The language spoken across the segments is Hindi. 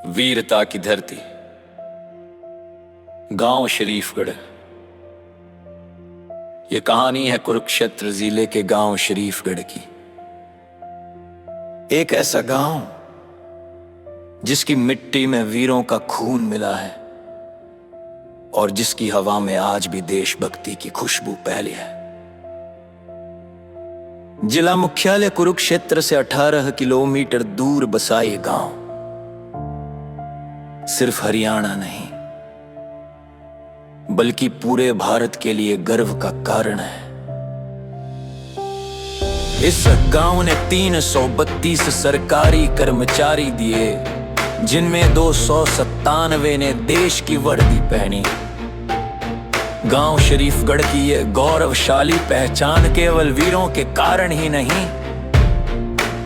वीरता की धरती, गांव शरीफगढ़। ये कहानी है कुरुक्षेत्र जिले के गांव शरीफगढ़ की। एक ऐसा गांव जिसकी मिट्टी में वीरों का खून मिला है और जिसकी हवा में आज भी देशभक्ति की खुशबू फैली है। जिला मुख्यालय कुरुक्षेत्र से 18 किलोमीटर दूर बसा ये गांव सिर्फ हरियाणा नहीं बल्कि पूरे भारत के लिए गर्व का कारण है। इस गांव ने 332 सरकारी कर्मचारी दिए, जिनमें 297 ने देश की वर्दी पहनी। गांव शरीफगढ़ की ये गौरवशाली पहचान केवल वीरों के कारण ही नहीं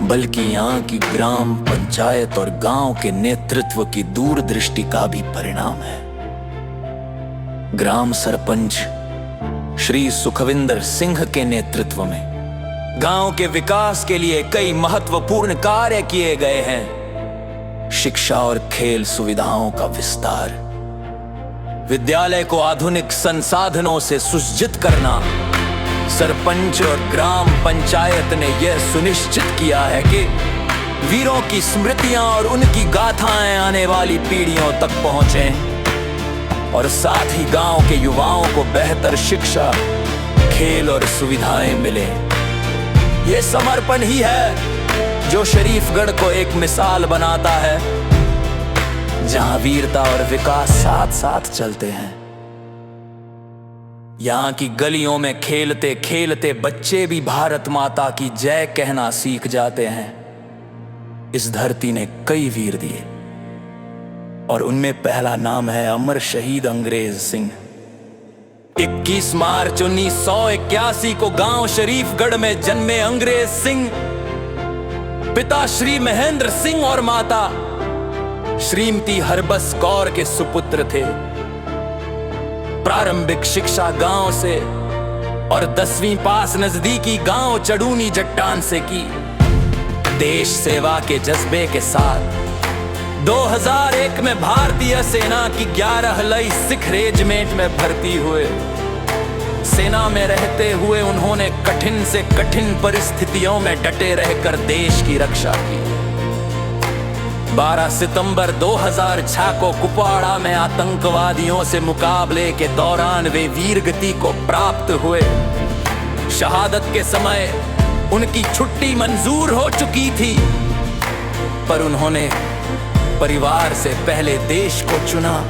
बल्कि यहाँ की ग्राम पंचायत और गांव के नेतृत्व की दूरदृष्टि का भी परिणाम है। ग्राम सरपंच श्री सुखविंदर सिंह के नेतृत्व में गांव के विकास के लिए कई महत्वपूर्ण कार्य किए गए हैं। शिक्षा और खेल सुविधाओं का विस्तार, विद्यालय को आधुनिक संसाधनों से सुसज्जित करना। सरपंच और ग्राम पंचायत ने यह सुनिश्चित किया है कि वीरों की स्मृतियां और उनकी गाथाएं आने वाली पीढ़ियों तक पहुंचें और साथ ही गांव के युवाओं को बेहतर शिक्षा, खेल और सुविधाएं मिले। यह समर्पण ही है जो शरीफगढ़ को एक मिसाल बनाता है, जहां वीरता और विकास साथ साथ चलते हैं। यहाँ की गलियों में खेलते खेलते बच्चे भी भारत माता की जय कहना सीख जाते हैं। इस धरती ने कई वीर दिए और उनमें पहला नाम है अमर शहीद अंग्रेज सिंह। 21 मार्च 1981 को गांव शरीफगढ़ में जन्मे अंग्रेज सिंह पिता श्री महेंद्र सिंह और माता श्रीमती हरबस कौर के सुपुत्र थे। प्रारंभिक शिक्षा गांव से और 10वीं पास नजदीकी गांव चड़ूनी जट्टान से की। देश सेवा के जज्बे के साथ 2001 में भारतीय सेना की 11 लई सिख रेजिमेंट में भर्ती हुए। सेना में रहते हुए उन्होंने कठिन से कठिन परिस्थितियों में डटे रहकर देश की रक्षा की। 12 सितंबर 2006 को कुपवाड़ा में आतंकवादियों से मुकाबले के दौरान वे वीरगति को प्राप्त हुए। शहादत के समय उनकी छुट्टी मंजूर हो चुकी थी, पर उन्होंने परिवार से पहले देश को चुना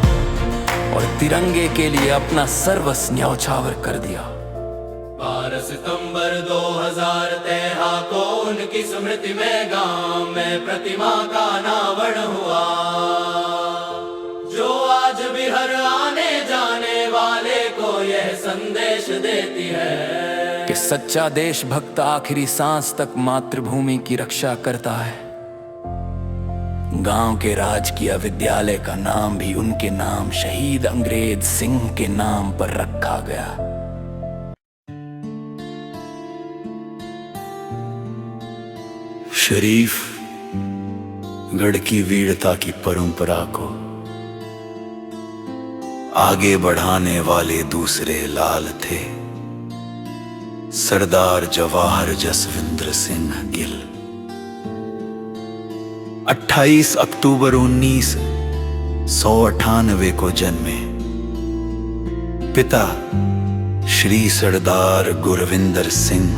और तिरंगे के लिए अपना सर्वस्व न्यौछावर कर दिया। 12 सितंबर 2013 को उनकी स्मृति में गांव में प्रतिमा का अनावरण हुआ, जो आज भी हर आने जाने वाले को यह संदेश देती है कि सच्चा देशभक्त आखिरी सांस तक मातृभूमि की रक्षा करता है। गांव के राजकीय विद्यालय का नाम भी उनके नाम शहीद अंग्रेज सिंह के नाम पर रखा गया। शरीफगढ़ की वीरता की परंपरा को आगे बढ़ाने वाले दूसरे लाल थे सरदार जवाहर जसविंद्र सिंह गिल। 28 अक्टूबर 1998 को जन्मे। पिता श्री सरदार गुरविंदर सिंह,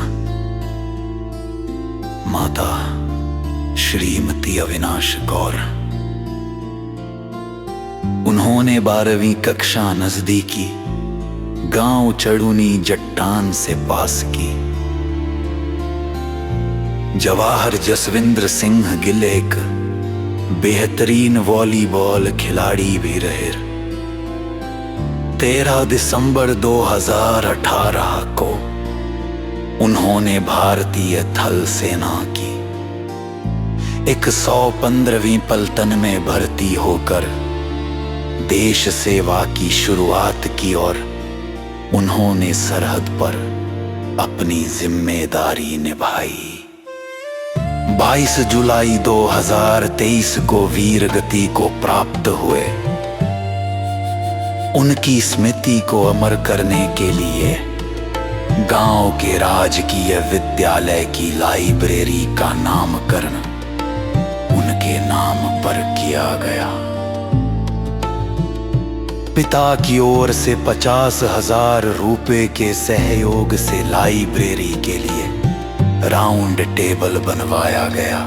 माता श्रीमती अविनाश कौर। उन्होंने 12वीं कक्षा नजदीकी गांव चड़ूनी जट्टान से पास की। जवाहर जसविंद्र सिंह गिल एक बेहतरीन वॉलीबॉल खिलाड़ी भी रहे। 13 दिसंबर 2018 को उन्होंने भारतीय थल सेना की 115वीं पलटन में भर्ती होकर देश सेवा की शुरुआत की और उन्होंने सरहद पर अपनी जिम्मेदारी निभाई। 22 जुलाई 2023 को वीर गति को प्राप्त हुए। उनकी स्मृति को अमर करने के लिए गांव के राजकीय विद्यालय की लाइब्रेरी का नामकरण उनके नाम पर किया गया। पिता की ओर से 50,000 रुपए के सहयोग से लाइब्रेरी के लिए राउंड टेबल बनवाया गया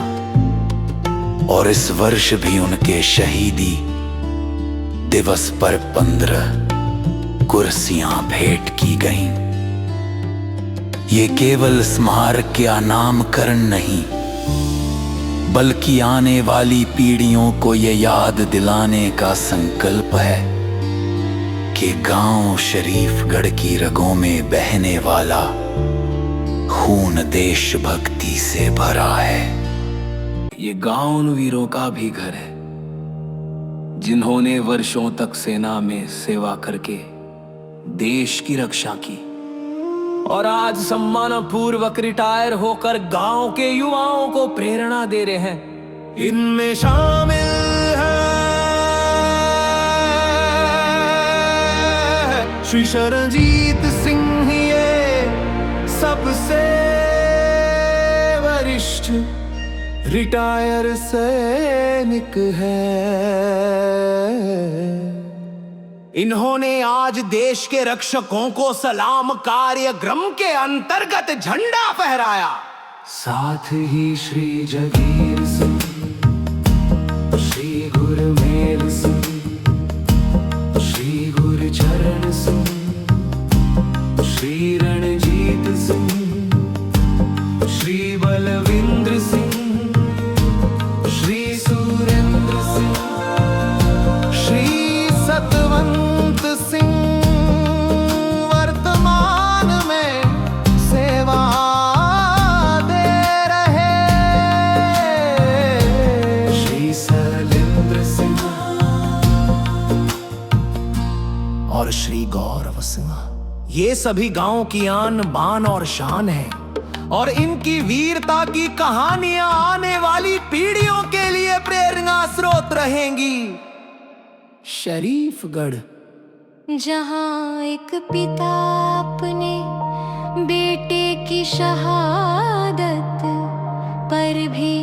और इस वर्ष भी उनके शहीदी दिवस पर 15 कुर्सियां भेंट की गईं। ये केवल स्मारक का नामकरण नहीं, बल्कि आने वाली पीढ़ियों को ये याद दिलाने का संकल्प है कि गांव शरीफगढ़ की रगों में बहने वाला खून देशभक्ति से भरा है। ये गांव उन वीरों का भी घर है जिन्होंने वर्षों तक सेना में सेवा करके देश की रक्षा की और आज सम्मानपूर्वक रिटायर होकर गांव के युवाओं को प्रेरणा दे रहे हैं। इनमें शामिल है श्री शरणजीत सिंह, ये सबसे वरिष्ठ रिटायर सैनिक है। इन्होंने आज देश के रक्षकों को सलाम कार्यक्रम के अंतर्गत झंडा फहराया। साथ ही श्री जगीर सिंह, श्री गुरमेल सिंह, श्री गुरचरण सिंह, श्री रणजीत सिंह, श्री बलविंद्र सिंह, श्री सुरेंद्र सिंह, श्री सतवंत सिंह वर्तमान में सेवा दे रहे, श्री सलिंद्र सिंह और श्री गौरव सिंह। ये सभी गांव की आन बान और शान है और इनकी वीरता की कहानियां आने वाली पीढ़ियों के लिए प्रेरणा स्रोत रहेंगी। शरीफगढ़, जहाँ एक पिता अपने बेटे की शहादत पर भी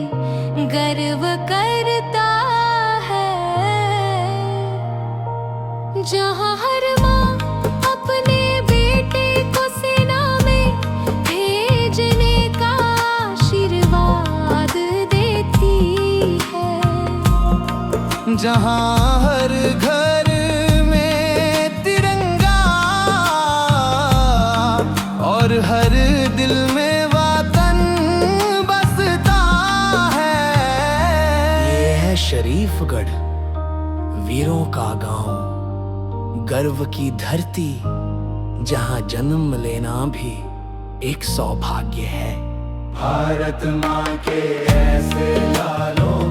गर्व करता है, जहाँ हर माँ अपने बेटे को सेना में भेजने का आशीर्वाद देती है, जहाँ हर घर में तिरंगा और हर दिल में वतन बसता है। ये है शरीफगढ़, वीरों का गांव, गर्व की धरती, जहां जन्म लेना भी एक सौभाग्य है। भारत माँ के ऐसे लालों